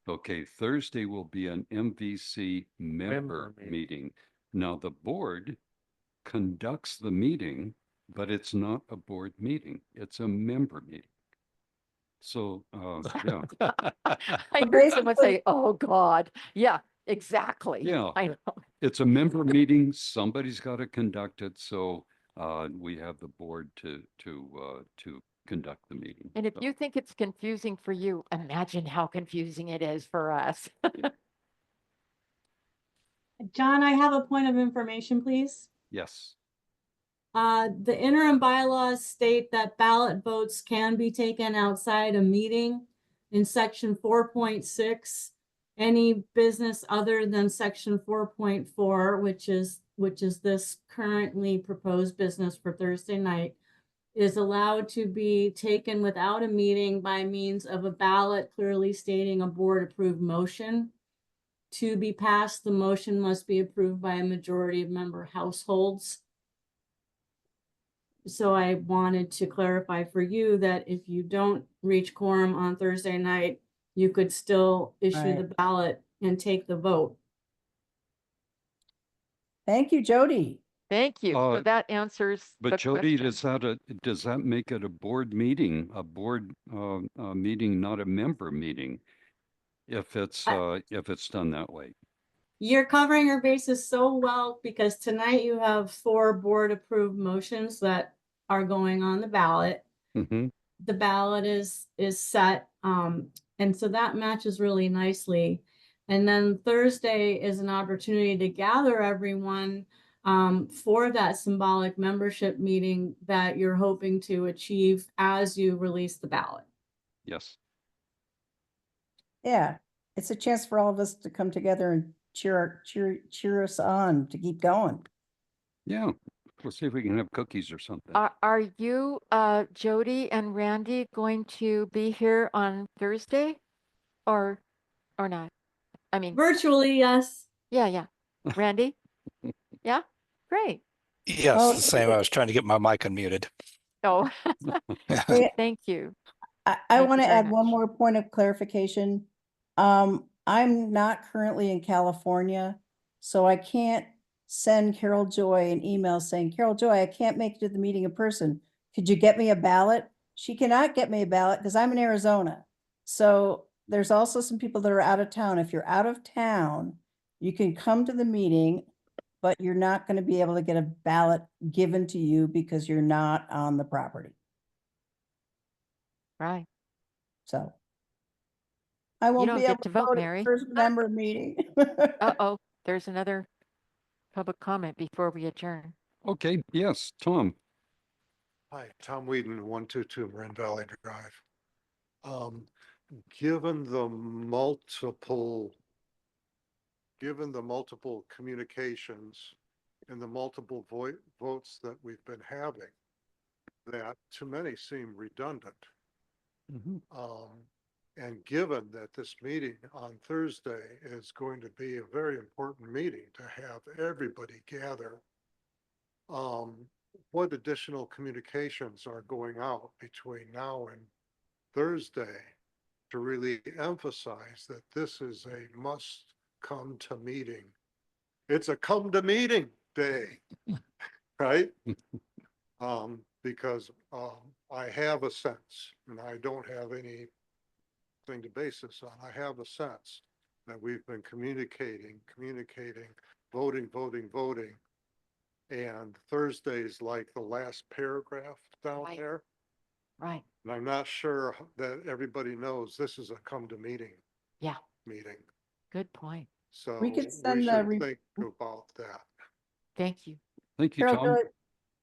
Okay, Thursday will be an MVC member Member meeting. meeting. Now, the board conducts the meeting, but it's not a board meeting. It's a member meeting. So, yeah, I heard someone say, oh, God. Yeah, exactly. Yeah. I know. it's a member meeting. Somebody's got to conduct it. So, we have the board to conduct the meeting. And if So, you think it's confusing for you, imagine how confusing it is for us. John, I have a point of information, please. yes, The interim bylaws state that ballot votes can be taken outside a meeting. In section 4.6, any business other than section 4.4, which is this currently proposed business for Thursday night, is allowed to be taken without a meeting by means of a ballot clearly stating a board approved motion. To be passed, the motion must be approved by a majority of member households. So I wanted to clarify for you that if you don't reach quorum on Thursday night, you could still issue the ballot and take the vote. Thank you, Jody. Thank you. So that answers the but Jody, question. does that make it a board meeting, meeting, not a member meeting? If it's done that way? You're covering your bases so well because tonight you have 4 board approved motions that are going on the ballot. Mm-hmm. The ballot is set, and so that matches really nicely. And then Thursday is an opportunity to gather everyone for that symbolic membership meeting that you're hoping to achieve as you release the ballot. Yes. Yeah, it's a chance for all of us to come together and cheer us on to keep going. Yeah. We'll see if we can have cookies or something. Are you, Jody and Randy, going to be here on Thursday or not? I mean, Virtually, yes. yeah. Randy? Yeah, great. Yes, Oh, the same. I was trying to get my mic unmuted. Oh, Yeah. thank you. I Thank want you to very add one much. more point of clarification. I'm not currently in California, So I can't send Carol Joy an email saying, Carol Joy, I can't make it to the meeting in person. Could you get me a ballot? She cannot get me a ballot because I'm in Arizona. So there's also some people that are out of town. If you're out of town, you can come to the meeting, but you're not going to be able to get a ballot given to you because you're not on the property. Right. So I won't don't be get able to to vote, vote at Mary. the first member meeting. Uh-oh, there's another public comment before we adjourn. Okay, yes, Tom. Hi, Tom Whedon, 122 Marin Valley Drive. Given the multiple communications and the multiple votes that we've been having, that to many seem redundant. And given that this meeting on Thursday is going to be a very important meeting to have everybody gather, what additional communications are going out between now and Thursday to really emphasize that this is a must come to meeting? It's a come to meeting day, right? Because I have a sense, and I don't have anything to base this on, I have a sense that we've been communicating, voting, and Thursday's like the last paragraph down Right. there. Right. And I'm not sure that everybody knows this is a come to meeting. Yeah. Meeting. Good point. So We could we send should the think about that. Thank you. Thank you, Carol Tom. Joy,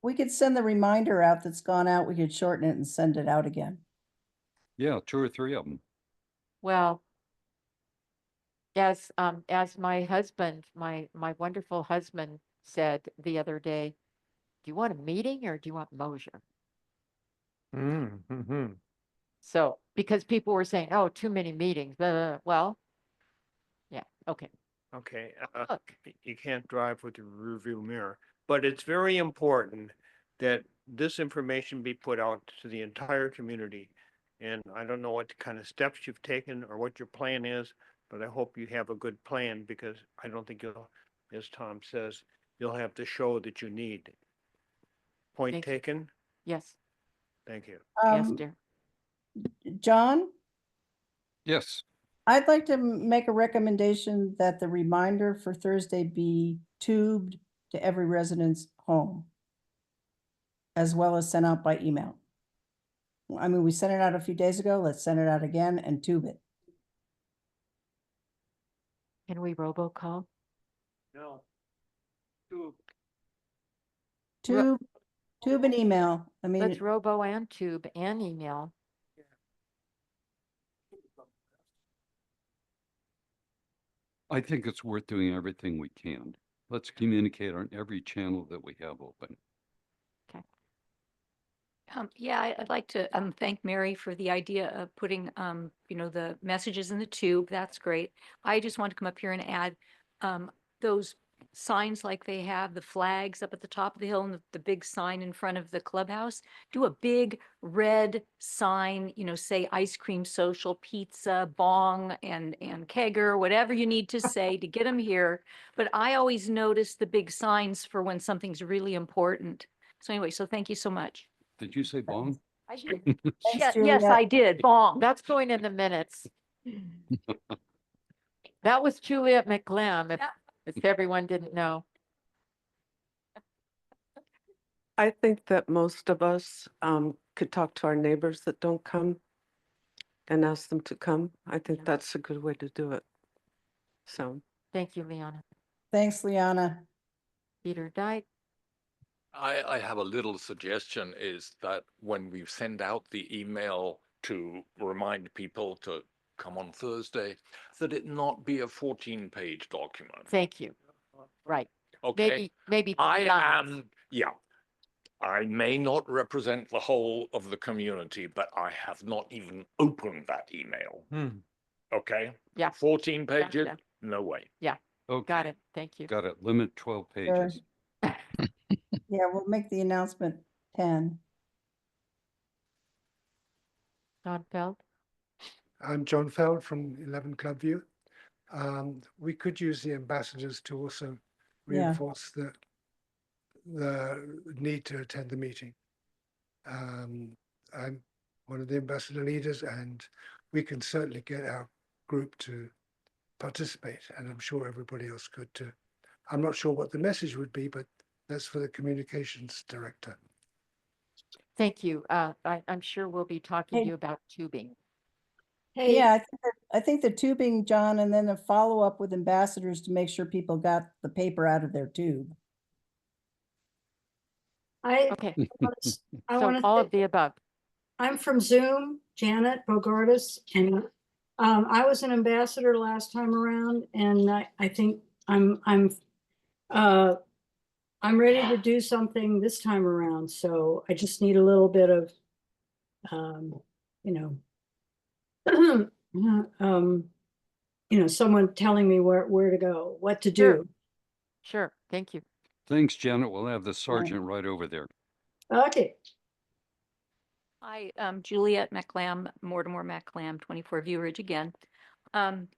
we could send the reminder out that's gone out. We could shorten it and send it out again. Yeah, 2 or 3 of them. Well, as my husband, my wonderful husband said the other day, do you want a meeting or do you want Mosier? So, because people were saying, oh, too many meetings, blah, blah, blah. Well, yeah, okay. Okay, Look. you can't drive with your rearview mirror, but it's very important that this information be put out to the entire community. And I don't know what kind of steps you've taken or what your plan is, but I hope you have a good plan, because I don't think you'll, as Tom says, you'll have the show that you need. Point Thank you. taken? Yes, Thank you. yes, dear. John, Yes, I'd like to make a recommendation that the reminder for Thursday be tubed to every resident's home, as well as sent out by email. I mean, we sent it out a few days ago. Let's send it out again and tube it. Can we robocall? No. Tube and email. I mean, Let's robo and tube and email. I think it's worth doing everything we can. Let's communicate on every channel that we have open. Yeah, I'd like to thank Mary for the idea of putting, the messages in the tube. That's great. I just want to come up here and add those signs like they have, the flags up at the top of the hill and the big sign in front of the clubhouse. Do a big red sign, say ice cream social, pizza, bong, and kegger, whatever you need to say to get them here. But I always notice the big signs for when something's really important. So anyway, so thank you so much. Did you say bong? I did. Thanks, Yes, Juliet. I did. Bong. That's going in the minutes. That was Juliet McGlam, if everyone didn't know. I think that most of us could talk to our neighbors that don't come and ask them to come. I think that's a good way to do it. So. Thank you, Liana. thanks, Liana. Peter Dyke. I have a little suggestion, is that when we send out the email to remind people to come on Thursday, that it not be a 14-page document. Thank you. Right. Okay. Maybe. I may not represent the whole of the community, but I have not even opened that email. Okay. Yeah. 14 pages? Gotcha. No way. Yeah. Okay. Got it. Thank you. Got it. Limit 12 pages. Yeah, we'll make the announcement 10. John Feld. I'm John Feld from 11 Clubview. we could use the ambassadors to also Yeah. reinforce the need to attend the meeting. I'm one of the ambassador leaders, and we can certainly get our group to participate, and I'm sure everybody else could too. I'm not sure what the message would be, but that's for the communications director. Thank you. I'm sure we'll be talking to Hey. you about tubing. Hey, Yeah, I think the tubing, John, and then a follow-up with ambassadors to make sure people got the paper out of their tube. Okay, I so want all to, of the above. I'm from Zoom, Janet Bogardus, and I was an ambassador last time around, and I think I'm ready to do something this time around, so I just need a little bit of, you know, someone telling me where to go, what to Sure. do. Sure, thank you. Thanks, Janet. We'll have the sergeant right over there. Okay. Hi, Juliet McLam, Mortimer McLam, 24 View Ridge again. Pardon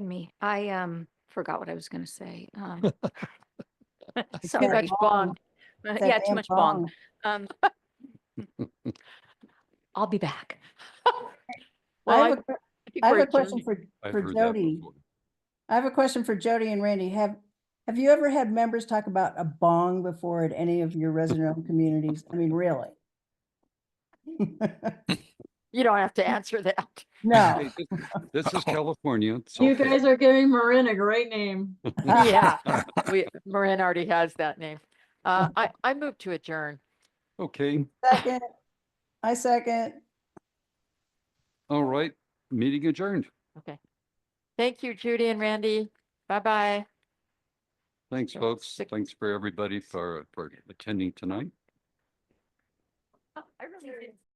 me, I forgot what I was going to say. It's Sorry. that Too much bong. It's Yeah, that too damn much bong. I'll be back. I Well, have think I have we're a question adjourned. I've for heard that Jody. before. I have a question for Jody and Randy. Have you ever had members talk about a bong before at any of your resident communities? I mean, really? You don't have to answer that. No. Hey, this is California. It's You okay. guys are giving Marin a great name. Yeah, Marin already has that name. I move to adjourn. Okay, Second, I second. all right, meeting adjourned. Okay. Thank you, Judy and Randy. Bye-bye. Thanks, folks. Thanks for everybody for attending tonight. I really did.